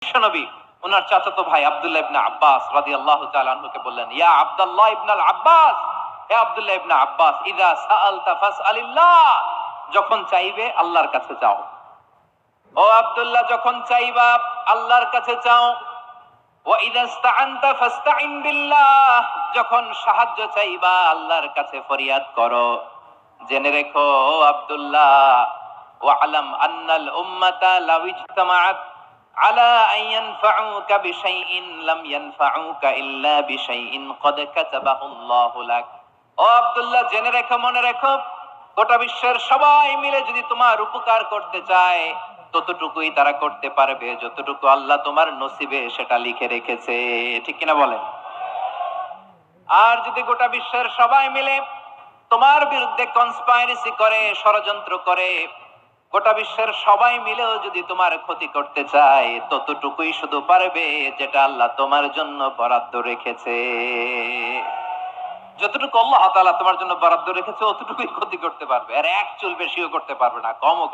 বিশ্বনবী ওনার চাচাতো ভাই আব্দুল্লাহ ইবনে আব্বাস রাদিয়াল্লাহু তাআলা আনহুকে বললেন, ইয়া আব্দুল্লাহ ইবনে আব্বাস, হে আব্দুল্লাহ ইবনে আব্বাস, ইযা সাআলতা ফাসআলিল্লাহ, যখন চাইবে আল্লাহর কাছে চাও। ও আব্দুল্লাহ, যখন চাইবা আল্লাহর কাছে চাও। ওয়া ইযা ইসতাআনতা ফাসতাইন বিল্লাহ, যখন সাহায্য চাইবা আল্লাহর কাছে ফরিয়াদ করো। জেনে রেখো ও আব্দুল্লাহ, ওয়া'লাম আন্নাল উম্মাতা লাউ ইজতামাআত আলা আন ইয়ানফাউকা বিশাইইন লাম ইয়ানফাউকা ইল্লা বিশাইইন ক্বাদ কাতাবাহু আল্লাহু লাক। ও আব্দুল্লাহ, জেনে রেখো, মনে রেখো, গোটা বিশ্বের সবাই মিলে যদি তোমার উপকার করতে চায় ততটুকুই তারা করতে পারবে যতটুকু আল্লাহ তোমার নসিবে সেটা লিখে রেখেছে। ঠিক কিনা বলেন? আর যদি গোটা বিশ্বের সবাই মিলে তোমার বিরুদ্ধে কনস্পাইরেসি করে, ষড়যন্ত্র করে, গোটা বিশ্বের সবাই মিলেও যদি তোমার ক্ষতি করতে চায় ততটুকুই শুধু পারবে যেটা আল্লাহ তোমার জন্য বরাদ্দ রেখেছে। যতটুকু আল্লাহ তাআলা তোমার জন্য বরাদ্দ রেখেছে অতটুকুই ক্ষতি করতে পারবে, আর এক চুল বেশিও করতে পারবে না, কমও